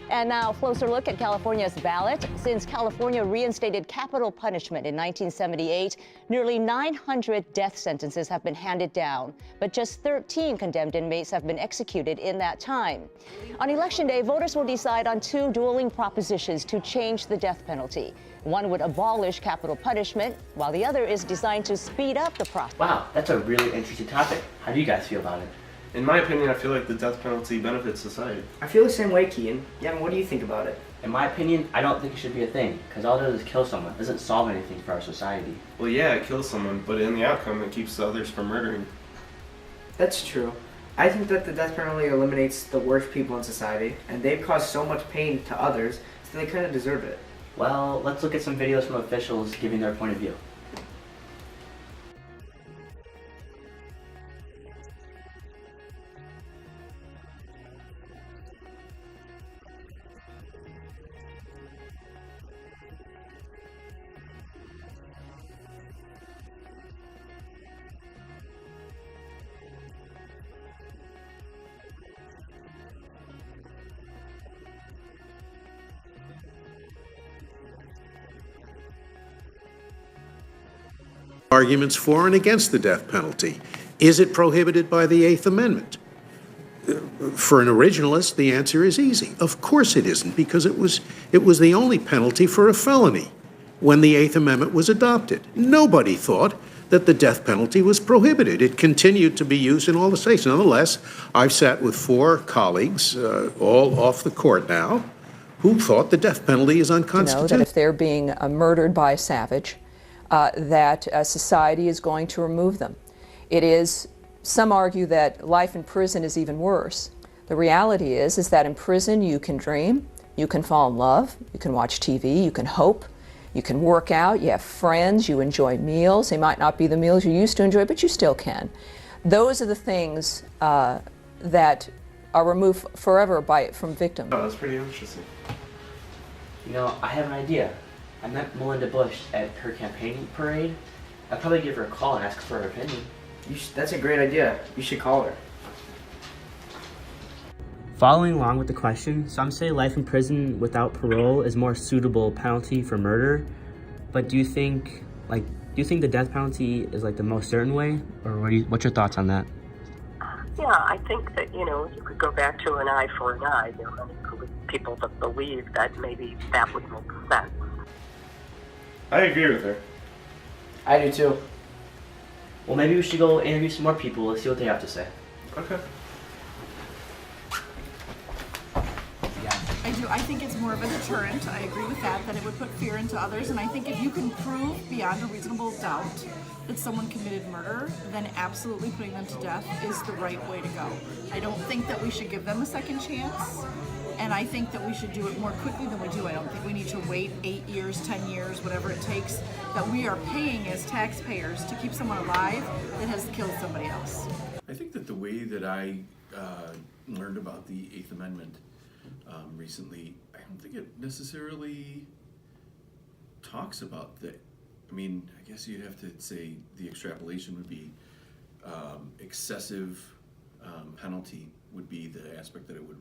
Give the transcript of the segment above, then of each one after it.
And now, a closer look at California's ballot. Since California reinstated capital punishment in 1978, nearly 900 death sentences have been handed down, but just 13 condemned inmates have been executed in that time. On Election Day, voters will decide on two dueling propositions to change the death penalty. One would abolish capital punishment, while the other is designed to speed up the process. Wow, that's a really interesting topic. How do you guys feel about it? In my opinion, I feel like the death penalty benefits society. I feel the same way, Keaton. Gavin, what do you think about it? In my opinion, I don't think it should be a thing, because all it does is kill someone. It doesn't solve anything for our society. Well, yeah, it kills someone, but in the outcome, it keeps others from murdering. That's true. I think that the death penalty eliminates the worst people in society, and they've caused so much pain to others, so they kind of deserve it. Well, let's look at some videos from officials giving their point of view. Arguments for and against the death penalty. Is it prohibited by the Eighth Amendment? For an originalist, the answer is easy. Of course it isn't, because it was the only penalty for a felony when the Eighth Amendment was adopted. Nobody thought that the death penalty was prohibited. It continued to be used in all the states. Nonetheless, I've sat with 4 colleagues, all off the court now, who thought the death penalty is unconstitutional. That if they're being murdered by a savage, that society is going to remove them. It is, some argue that life in prison is even worse. The reality is that in prison you can dream, you can fall in love, you can watch TV, you can hope, you can work out, you have friends, you enjoy meals. They might not be the meals you used to enjoy, but you still can. Those are the things that are removed forever from victims. Oh, that's pretty interesting. You know, I have an idea. I met Melinda Bush at her campaign parade. I'd probably give her a call and ask for her opinion. That's a great idea. You should call her. Following along with the question, some say life in prison without parole is more suitable penalty for murder. But do you think the death penalty is like the most certain way, or what's your thoughts on that? Yeah, I think that, you could go back to an eye for an eye. There are many people that believe that maybe that would make sense. I agree with her. I do too. Well, maybe we should go interview some more people and see what they have to say. Okay. I do. I think it's more of a deterrent. I agree with that it would put fear into others. And I think if you can prove beyond a reasonable doubt that someone committed murder, then absolutely putting them to death is the right way to go. I don't think that we should give them a second chance. And I think that we should do it more quickly than we do. I don't think we need to wait 8 years, 10 years, whatever it takes, that we are paying as taxpayers to keep someone alive that has killed somebody else. I think that the way that I learned about the Eighth Amendment recently, I don't think it necessarily talks about the, I guess you'd have to say the extrapolation would be excessive penalty would be the aspect that it would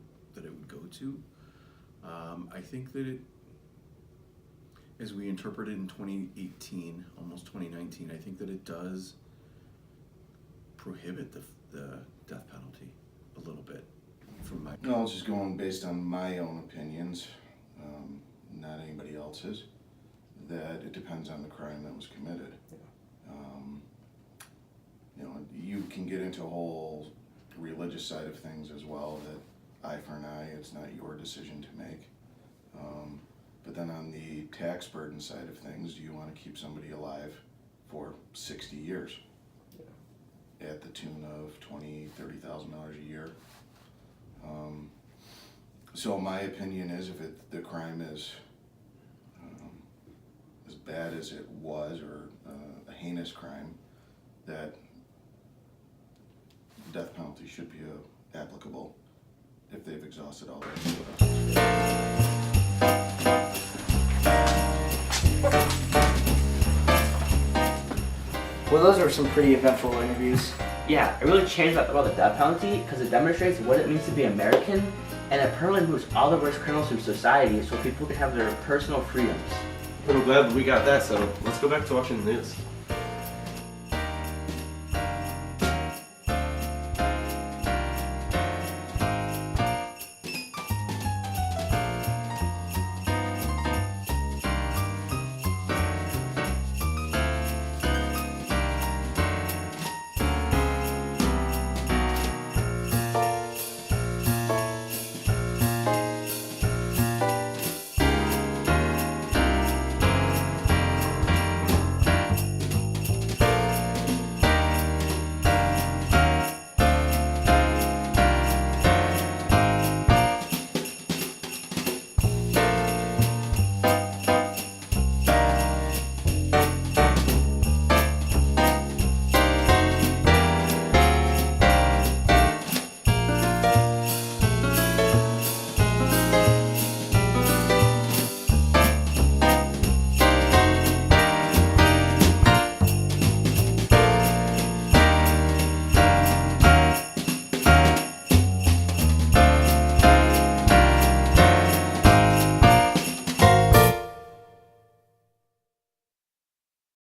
go to. I think that it, as we interpret it in 2018, almost 2019, I think that it does prohibit the death penalty a little bit. From my no, it's just going based on my own opinions, not anybody else's, that it depends on the crime that was committed. You can get into a whole religious side of things as well, that eye for an eye, it's not your decision to make. But then on the tax burden side of things, do you want to keep somebody alive for 60 years at the tune of $20,000, $30,000 a year? So my opinion is, if the crime is as bad as it was, or a heinous crime, that the death penalty should be applicable if they've exhausted all their Well, those are some pretty eventful interviews. Yeah, it really changed about the death penalty because it demonstrates what it means to be American and it permanently removes all the worst criminals from society so people can have their personal freedoms. I'm glad we got that settled. Let's go back to watching the news.